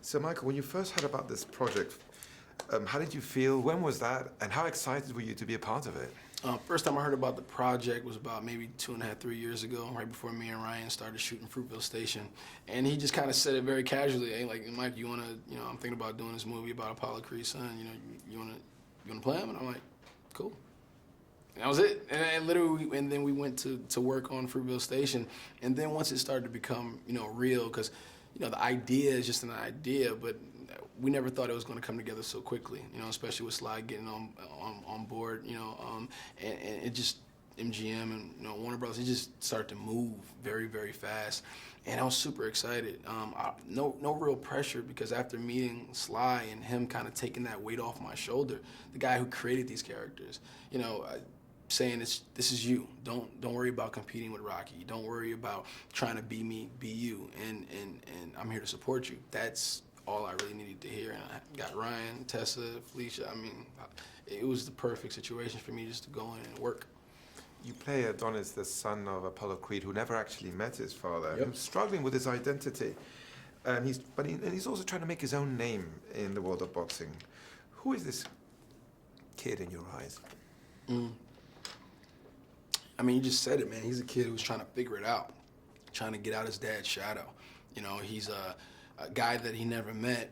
So, Michael, when you first heard about this project, how did you feel? When was that? And how excited were you to be a part of it? First time I heard about the project was about maybe 2.5, 3 years ago, right before me and Ryan started shooting Fruitville Station. And he just kind of said it very casually, hey, like, Mike, you want to, I'm thinking about doing this movie about Apollo Creed's son, you want to play him? And I'm like, cool. And that was it. And literally, and then we went to work on Fruitville Station. And then once it started to become, real, because, the idea is just an idea, but we never thought it was going to come together so quickly, especially with Sly getting on board, and it just, MGM and Warner Bros. It just started to move very, very fast, and I was super excited. No real pressure, because after meeting Sly and him kind of taking that weight off my shoulder, the guy who created these characters, saying this is you. Don't worry about competing with Rocky. Don't worry about trying to be me, be you, and I'm here to support you. That's all I really needed to hear. And I got Ryan, Tessa, Phylicia. I mean, it was the perfect situation for me just to go in and work. You play Adonis, the son of Apollo Creed, who never actually met his father. Yep. He's struggling with his identity. And he's also trying to make his own name in the world of boxing. Who is this kid in your eyes? I mean, you just said it, man. He's a kid who's trying to figure it out, trying to get out his dad's shadow. He's a guy that he never met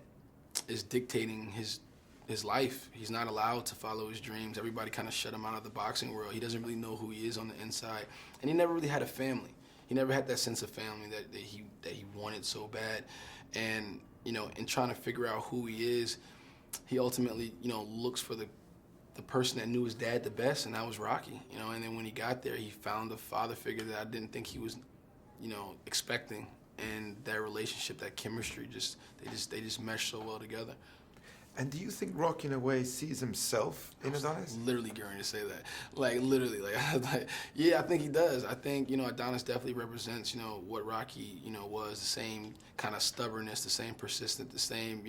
is dictating his life. He's not allowed to follow his dreams. Everybody kind of shut him out of the boxing world. He doesn't really know who he is on the inside. And he never really had a family. He never had that sense of family that he wanted so bad. And, in trying to figure out who he is, he ultimately, looks for the person that knew his dad the best, and that was Rocky, and then when he got there, he found a father figure that I didn't think he was, expecting, and their relationship, that chemistry, they just meshed so well together. And do you think Rocky, in a way, sees himself in Adonis? Literally going to say that. Like, literally. Yeah, I think he does. I think, Adonis definitely represents, what Rocky, was, the same kind of stubbornness, the same persistent, the same,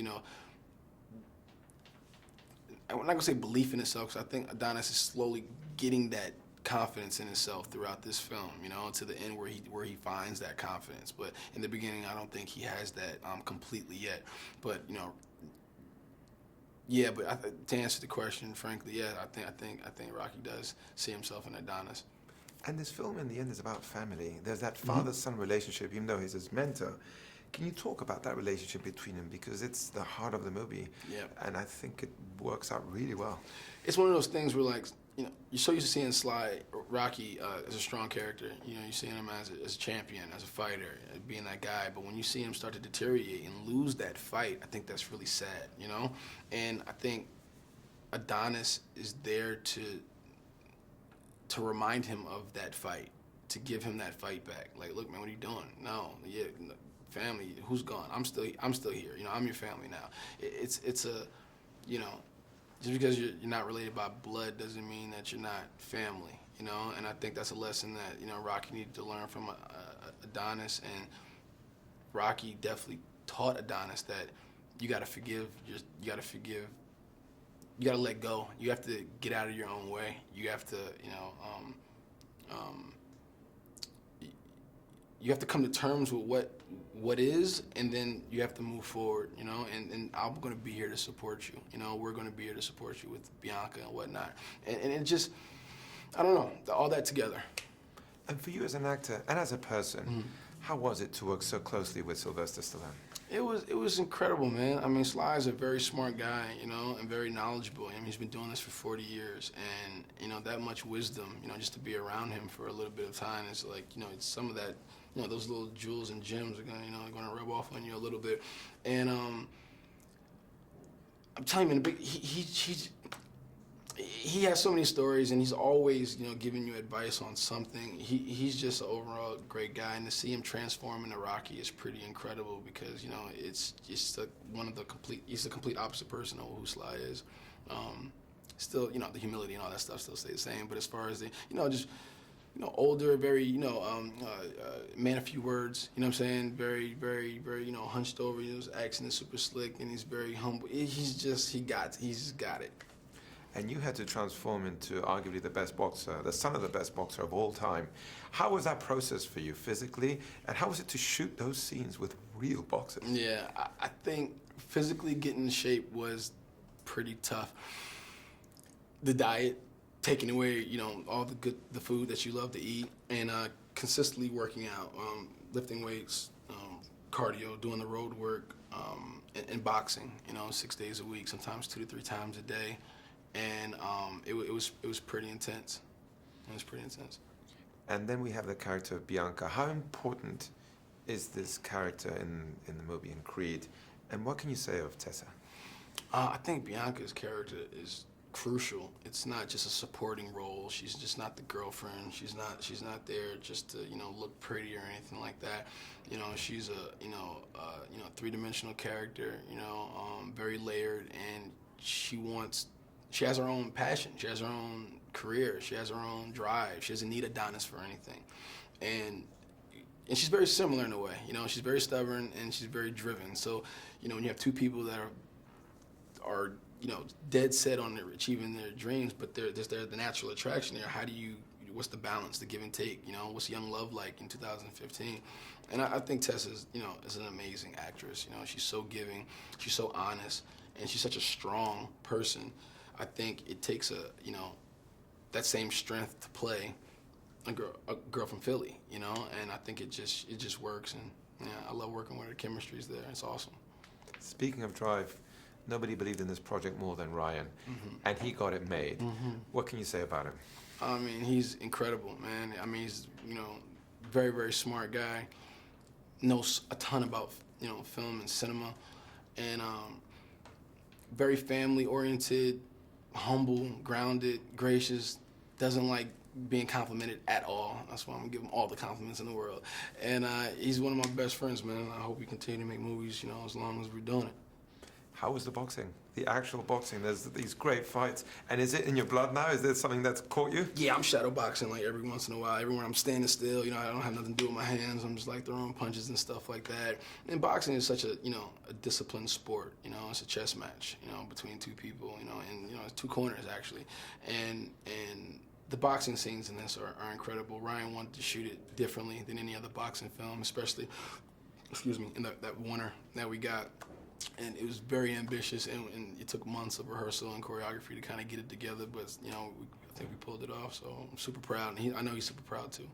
I'm not gonna say belief in himself, because I think Adonis is slowly getting that confidence in himself throughout this film, to the end where he finds that confidence. But in the beginning, I don't think he has that completely yet. But yeah. But to answer the question, frankly, yeah, I think Rocky does see himself in Adonis. And this film, in the end, is about family. There's that father-son relationship, even though he's his mentor. Can you talk about that relationship between them? Because it's the heart of the movie. Yeah. And I think it works out really well. It's one of those things where, like, you're so used to seeing Rocky as a strong character. You're seeing him as a champion, as a fighter, being that guy. But when you see him start to deteriorate and lose that fight, I think that's really sad, And I think Adonis is there to remind him of that fight, to give him that fight back. Like, look, man, what are you doing? No, family, who's gone? I'm still here. I'm your family now. It's a, just because you're not related by blood doesn't mean that you're not family. And I think that's a lesson that Rocky needed to learn from Adonis, and Rocky definitely taught Adonis that you got to forgive. You got to let go. You have to get out of your own way. You have to, you have to come to terms with what is, and then you have to move forward, and I'm going to be here to support you. We're going to be here to support you with Bianca and whatnot. And it just, I don't know, all that together. And for you as an actor and as a person, how was it to work so closely with Sylvester Stallone? It was incredible, man. I mean, Sly is a very smart guy, and very knowledgeable. I mean, he's been doing this for 40 years, and, that much wisdom, just to be around him for a little bit of time is like, it's some of that, those little jewels and gems are going to rub off on you a little bit. And I'm telling you, man, he has so many stories, and he's always, giving you advice on something. He's just an overall great guy, and to see him transform into Rocky is pretty incredible, because, it's just he's the complete opposite person of who Sly is. Still, the humility and all that stuff still stay the same, but as far as the, just, older, very, man of few words, what I'm saying? Very, very, very, hunched over, his accent is super slick, and he's very humble. He's just got it. And you had to transform into arguably the best boxer, the son of the best boxer of all time. How was that process for you physically? And how was it to shoot those scenes with real boxers? Yeah, I think physically getting in shape was pretty tough. The diet, taking away, all the food that you love to eat, and consistently working out, lifting weights, cardio, doing the road work, and boxing, 6 days a week, sometimes 2 to 3 times a day. And it was pretty intense. It was pretty intense. And then we have the character of Bianca. How important is this character in the movie, in Creed? And what can you say of Tessa? I think Bianca's character is crucial. It's not just a supporting role. She's just not the girlfriend. She's not there just to look pretty or anything like that. She's a three-dimensional character. Very layered, and she has her own passion. She has her own career. She has her own drive. She doesn't need Adonis for anything, and she's very similar in a way. She's very stubborn and she's very driven. So when you have two people that are dead set on achieving their dreams, but there's the natural attraction there. What's the balance, the give and take? What's young love like in 2015? And I think Tessa is an amazing actress. She's so giving, she's so honest, and she's such a strong person. I think it takes that same strength to play a girl from Philly, and I think it just works. And I love working with her. The chemistry's there. It's awesome. Speaking of drive, nobody believed in this project more than Ryan, and he got it made. What can you say about him? I mean, he's incredible, man. I mean, he's very, very smart guy. Knows a ton about film and cinema, and very family oriented, humble, grounded, gracious. Doesn't like being complimented at all. That's why I'm gonna give him all the compliments in the world. And he's one of my best friends, man. I hope we continue to make movies, as long as we're doing it. How was the boxing? The actual boxing? There's these great fights. And is it in your blood now? Is there something that's caught you? Yeah, I'm shadow boxing like every once in a while. Everywhere I'm standing still, I don't have nothing to do with my hands. I'm just like throwing punches and stuff like that. And boxing is such a disciplined sport. It's a chess match, between two people, and it's two corners actually. And the boxing scenes in this are incredible. Ryan wanted to shoot it differently than any other boxing film, especially, in that winner that we got. And it was very ambitious, and it took months of rehearsal and choreography to kind of get it together. But I think we pulled it off. So I'm super proud, and I know he's super proud too.